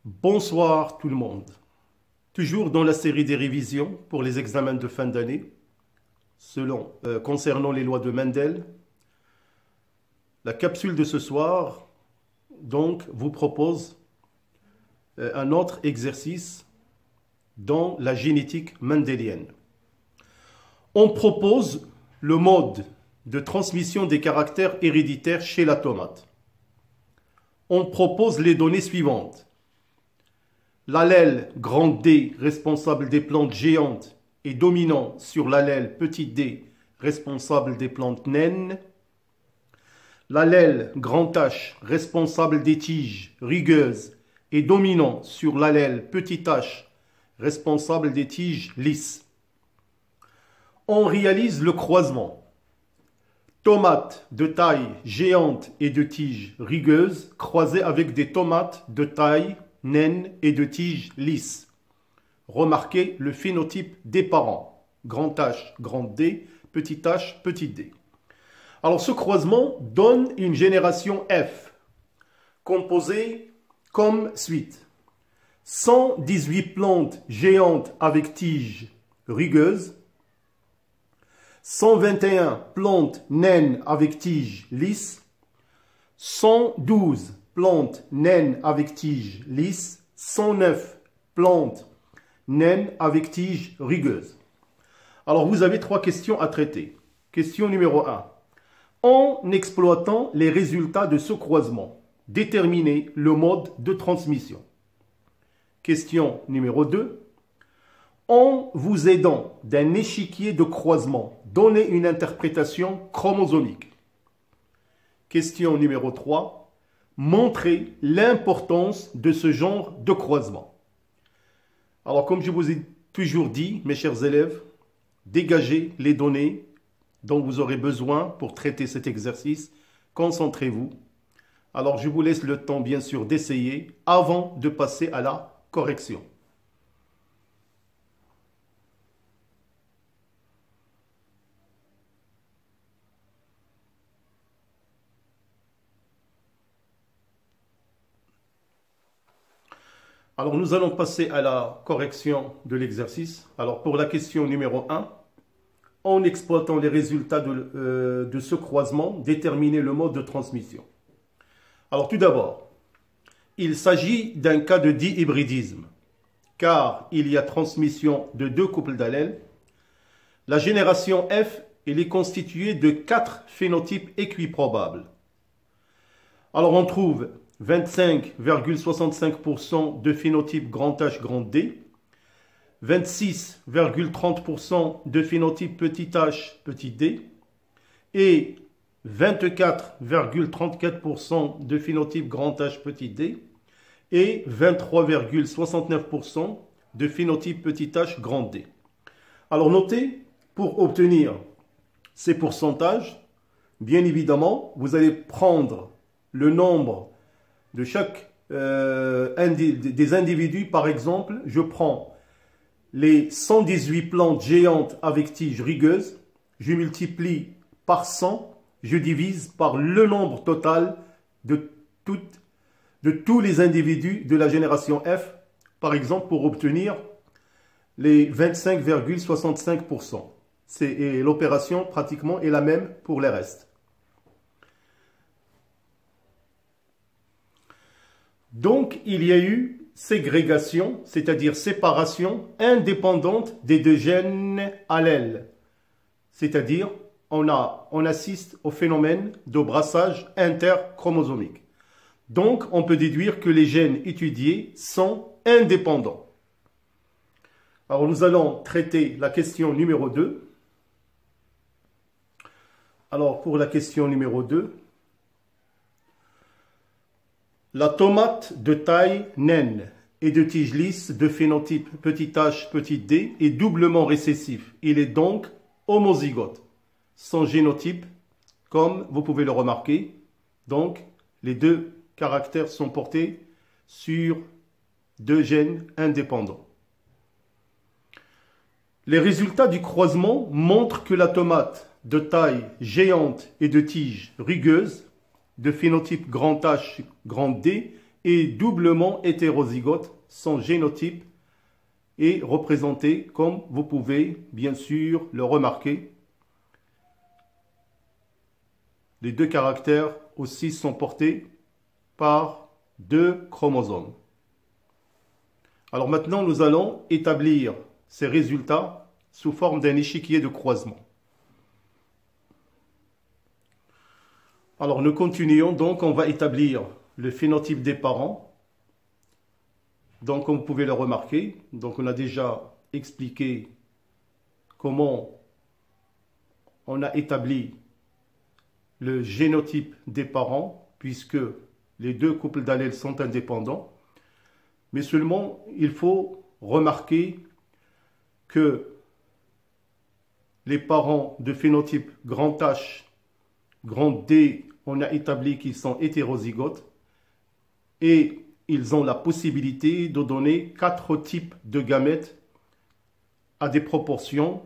Bonsoir tout le monde. Toujours dans la série des révisions pour les examens de fin d'année, concernant les lois de Mendel. La capsule de ce soir, donc, vous propose un autre exercice dans la génétique mendélienne. On propose le mode de transmission des caractères héréditaires chez la tomate. On propose les données suivantes. L'allèle grand D responsable des plantes géantes est dominant sur l'allèle petit d responsable des plantes naines. L'allèle grand H responsable des tiges rugueuses est dominant sur l'allèle petit h responsable des tiges lisses. On réalise le croisement. Tomates de taille géante et de tiges rugueuses croisées avec des tomates de taille naine et de tiges lisses. Remarquez le phénotype des parents. Grand H, grand D, petit h, petit d. Alors ce croisement donne une génération F, composée comme suite. 118 plantes géantes avec tiges rugueuses, 121 plantes naines avec tiges lisses, 112 plantes naines avec tiges lisses, 109 plantes naines avec tiges rugueuses. Alors vous avez trois questions à traiter. Question numéro 1. En exploitant les résultats de ce croisement, déterminez le mode de transmission. Question numéro 2. En vous aidant d'un échiquier de croisement, donnez une interprétation chromosomique. Question numéro 3. Montrez l'importance de ce genre de croisement. Alors, comme je vous ai toujours dit, mes chers élèves, dégagez les données dont vous aurez besoin pour traiter cet exercice. Concentrez-vous. Alors, je vous laisse le temps, bien sûr, d'essayer avant de passer à la correction. Alors, nous allons passer à la correction de l'exercice. Alors, pour la question numéro 1, en exploitant les résultats de ce croisement, déterminer le mode de transmission. Alors, tout d'abord, il s'agit d'un cas de dihybridisme, car il y a transmission de deux couples d'allèles. La génération F, elle est constituée de 4 phénotypes équiprobables. Alors, on trouve 25,65% de phénotype grand H grand D, 26,30% de phénotype petit h petit d et 24,34% de phénotype grand H petit d et 23,69% de phénotype petit h grand D. Alors notez, pour obtenir ces pourcentages, bien évidemment, vous allez prendre le nombre de chaque des individus. Par exemple, je prends les 118 plantes géantes avec tiges rugueuses, je multiplie par 100, je divise par le nombre total de tous les individus de la génération F, par exemple, pour obtenir les 25,65%. Et l'opération pratiquement est la même pour les restes. Donc, il y a eu ségrégation, c'est-à-dire séparation indépendante des deux gènes allèles. C'est-à-dire, on assiste au phénomène de brassage interchromosomique. Donc, on peut déduire que les gènes étudiés sont indépendants. Alors, nous allons traiter la question numéro 2. Alors, pour la question numéro 2, la tomate de taille naine et de tige lisse de phénotype petit h petit d est doublement récessif. Il est donc homozygote. Son génotype, comme vous pouvez le remarquer, donc les deux caractères sont portés sur deux gènes indépendants. Les résultats du croisement montrent que la tomate de taille géante et de tige rugueuse de phénotype grand H, grand D est doublement hétérozygote. Son génotype est représenté comme vous pouvez bien sûr le remarquer. Les deux caractères aussi sont portés par deux chromosomes. Alors maintenant, nous allons établir ces résultats sous forme d'un échiquier de croisement. Alors nous continuons, donc on va établir le phénotype des parents. Donc comme vous pouvez le remarquer, donc on a déjà expliqué comment on a établi le génotype des parents, puisque les deux couples d'allèles sont indépendants. Mais seulement, il faut remarquer que les parents de phénotype grand H, grand D, on a établi qu'ils sont hétérozygotes et ils ont la possibilité de donner 4 types de gamètes à des proportions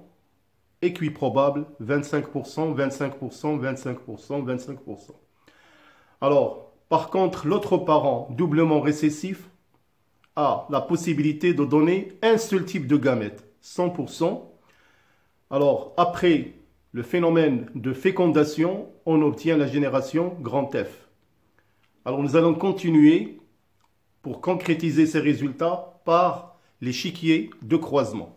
équiprobables, 25%, 25%, 25%, 25%. Alors, par contre, l'autre parent doublement récessif a la possibilité de donner un seul type de gamète, 100%. Alors, après le phénomène de fécondation, on obtient la génération grand F. Alors, nous allons continuer pour concrétiser ces résultats par l'échiquier de croisement.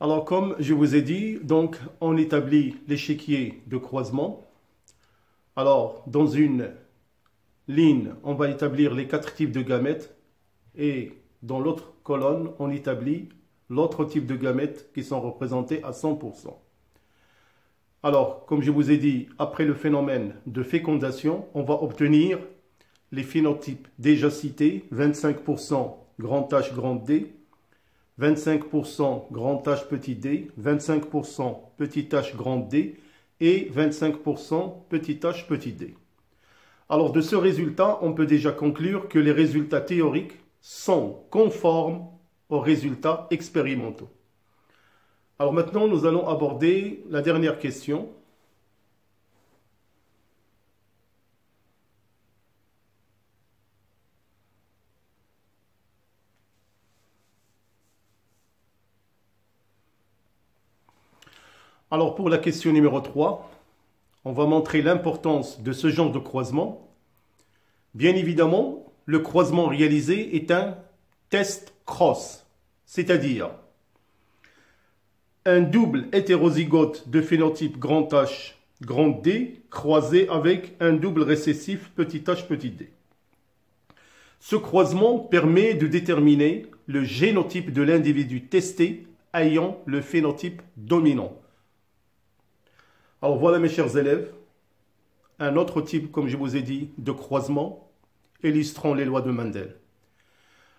Alors, comme je vous ai dit, donc, on établit l'échiquier de croisement. Alors, dans une ligne, on va établir les 4 types de gamètes et dans l'autre colonne, on établit l'autre type de gamètes qui sont représentés à 100%. Alors, comme je vous ai dit, après le phénomène de fécondation, on va obtenir les phénotypes déjà cités, 25% grand H grand D, 25% grand H petit d, 25% petit h grand D et 25% petit h petit d. Alors de ce résultat, on peut déjà conclure que les résultats théoriques sont conformes aux résultats expérimentaux. Alors maintenant, nous allons aborder la dernière question. Alors pour la question numéro 3, on va montrer l'importance de ce genre de croisement. Bien évidemment, le croisement réalisé est un test cross, c'est-à-dire un double hétérozygote de phénotype grand H, grand D, croisé avec un double récessif petit h, petit d. Ce croisement permet de déterminer le génotype de l'individu testé ayant le phénotype dominant. Alors voilà mes chers élèves, un autre type, comme je vous ai dit, de croisement illustrant les lois de Mendel.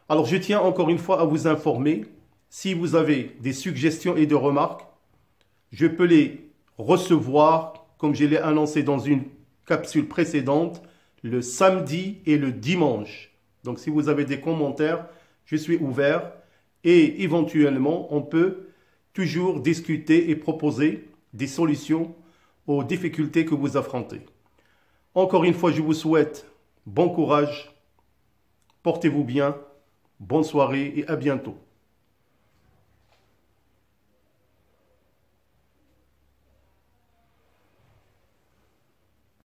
Alors je tiens encore une fois à vous informer, si vous avez des suggestions et des remarques, je peux les recevoir, comme je l'ai annoncé dans une capsule précédente, le samedi et le dimanche. Donc si vous avez des commentaires, je suis ouvert et éventuellement on peut toujours discuter et proposer des solutions aux difficultés que vous affrontez. Encore une fois, je vous souhaite bon courage, portez-vous bien, bonne soirée et à bientôt.